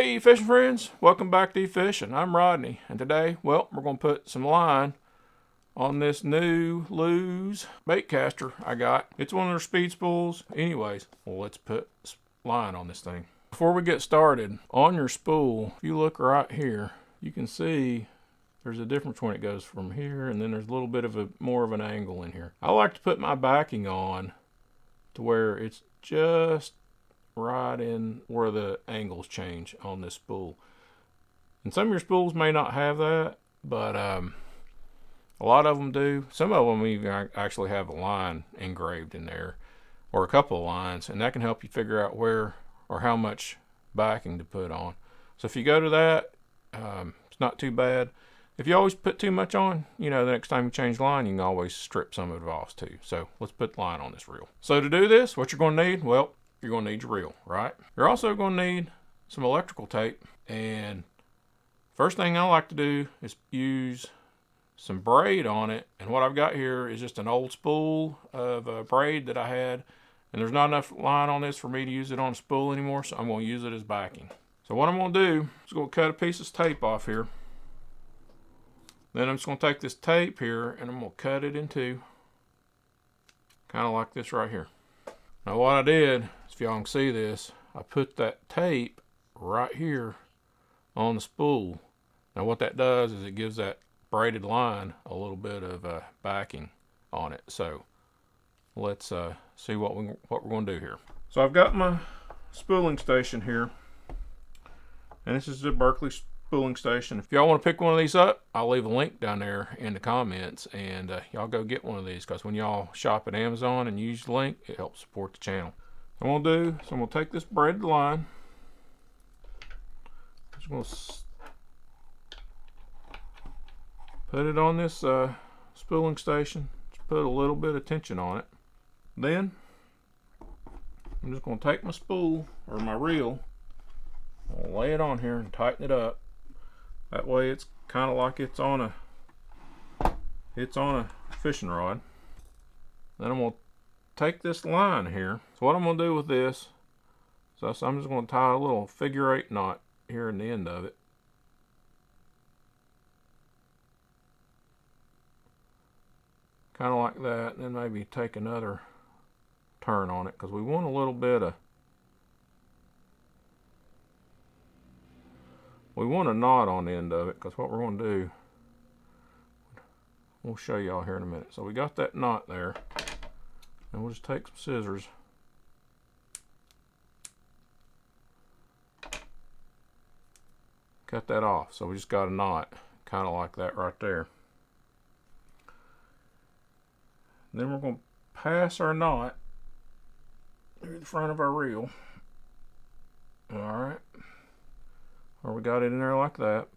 Hey fishing friends, welcome back to eFishin. I'm Rodney, and today, well, we're going to put some line on this new Lews Baitcaster I got. It's one of their speed spools. Anyways, well, let's put line on this thing. Before we get started, on your spool, if you look right here, you can see there's a difference when it goes from here, and then there's a little bit of more of an angle in here. I like to put my backing on to where it's just right in where the angles change on this spool. And some of your spools may not have that, but a lot of them do. Some of them even actually have a line engraved in there, or a couple of lines, and that can help you figure out where or how much backing to put on. So if you go to that, it's not too bad. If you always put too much on, the next time you change line, you can always strip some of it off too. So let's put line on this reel. So to do this, what you're going to need, well, you're going to need your reel, right? You're also going to need some electrical tape. And first thing I like to do is use some braid on it. And what I've got here is just an old spool of braid that I had. And there's not enough line on this for me to use it on a spool anymore, so I'm going to use it as backing. So what I'm going to do is going to cut a piece of tape off here. Then I'm just going to take this tape here and I'm going to cut it in two. Kind of like this right here. Now what I did, if y'all can see this, I put that tape right here on the spool. Now what that does is it gives that braided line a little bit of backing on it. So let's see what we're going to do here. So I've got my spooling station here, and this is the Berkley Spooling Station. If y'all want to pick one of these up, I'll leave a link down there in the comments, and y'all go get one of these, because when y'all shop at Amazon and use the link, it helps support the channel. What I'm going to do is I'm going to take this braided line. I'm just going to put it on this spooling station. Just put a little bit of tension on it. Then I'm just going to take my spool or my reel, I'll lay it on here and tighten it up. That way it's kind of like it's on a fishing rod. Then I'm going to take this line here. So what I'm going to do with this, so I'm just going to tie a little figure 8 knot here in the end of it. Kind of like that, and then maybe take another turn on it, because we want a little bit of, we want a knot on the end of it, because what we're going to do, we'll show y'all here in a minute. So we got that knot there, and we'll just take some scissors, cut that off. So we just got a knot, kind of like that right there. And then we're going to pass our knot through the front of our reel. Alright. Or we got it in there like that.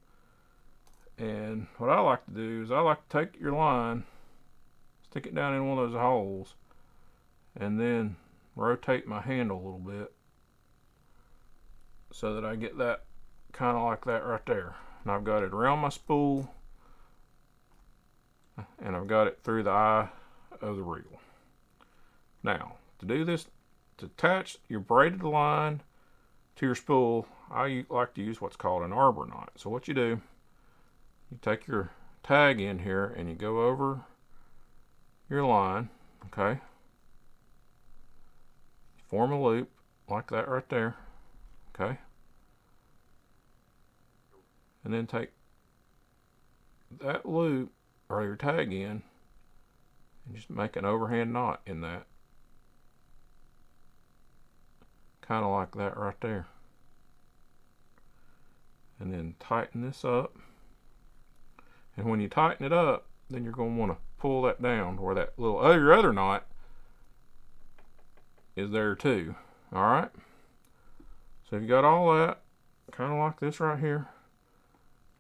And what I like to do is I like to take your line, stick it down in one of those holes, and then rotate my handle a little bit so that I get that kind of like that right there. And I've got it around my spool, and I've got it through the eye of the reel. Now, to do this, to attach your braided line to your spool, I like to use what's called an Arbor Knot. So what you do, you take your tag in here and you go over your line, okay? Form a loop like that right there, okay? And then take that loop or your tag in and just make an overhand knot in that. Kind of like that right there. And then tighten this up. And when you tighten it up, then you're going to want to pull that down where that little other knot is there too. Alright? So you got all that, kind of like this right here.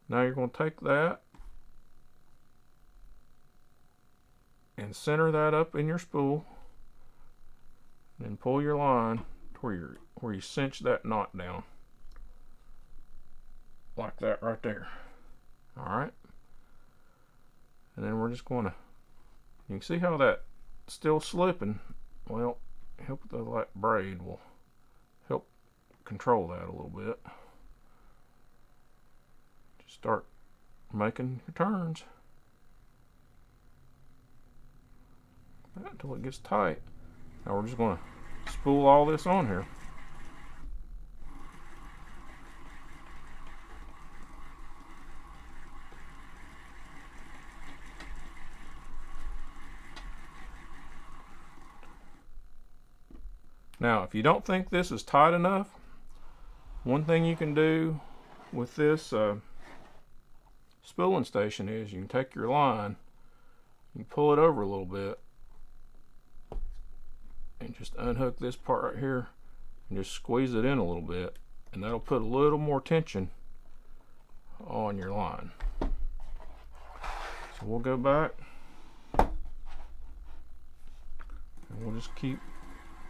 Now you're going to take that and center that up in your spool. And pull your line to where you cinch that knot down. Like that right there. Alright. And then we're just going to, you can see how that's still slipping. Well, help with the braid will help control that a little bit. Start making your turns until it gets tight. Now we're just going to spool all this on here. Now, if you don't think this is tight enough, one thing you can do with this spooling station is you can take your line, you pull it over a little bit, and just unhook this part right here and just squeeze it in a little bit, and that'll put a little more tension on your line. So we'll go back and we'll just keep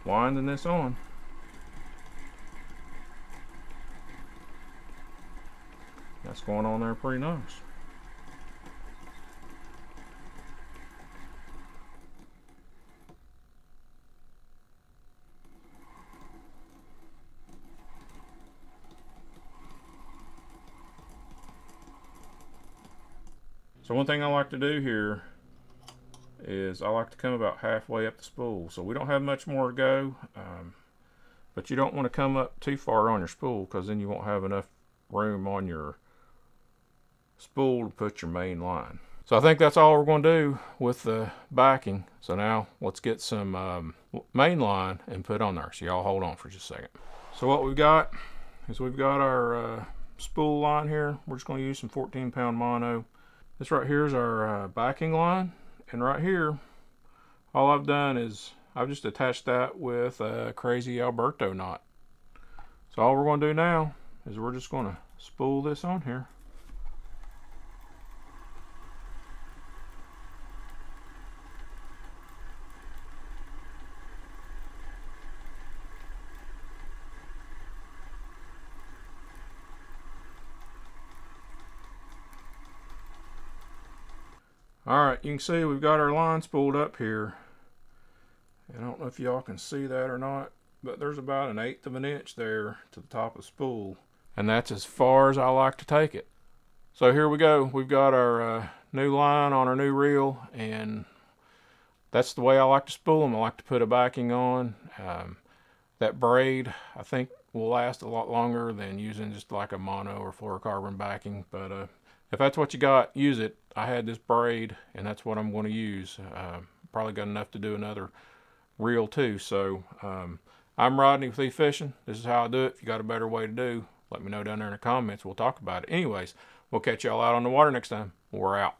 winding this on. That's going on there pretty nice. So one thing I like to do here is I like to come about halfway up the spool. So we don't have much more to go, but you don't want to come up too far on your spool, because then you won't have enough room on your spool to put your main line. So I think that's all we're going to do with the backing. So now let's get some main line and put on there. So y'all hold on for just a second. So what we've got is we've got our spool line here. We're just going to use some 14-pound mono. This right here is our backing line. And right here, all I've done is I've just attached that with a crazy Arbor knot. So all we're going to do now is we're just going to spool this on here. Alright, you can see we've got our line spooled up here. I don't know if y'all can see that or not, but there's about 1/8 of an inch there to the top of the spool. And that's as far as I like to take it. So here we go. We've got our new line on our new reel, and that's the way I like to spool them. I like to put a backing on. That braid, I think, will last a lot longer than using just like a mono or fluorocarbon backing. But if that's what you got, use it. I had this braid, and that's what I'm going to use. Probably got enough to do another reel too. So I'm Rodney with eFishin. This is how I do it. If you got a better way to do, let me know down there in the comments. We'll talk about it. Anyways, we'll catch y'all out on the water next time. We're out.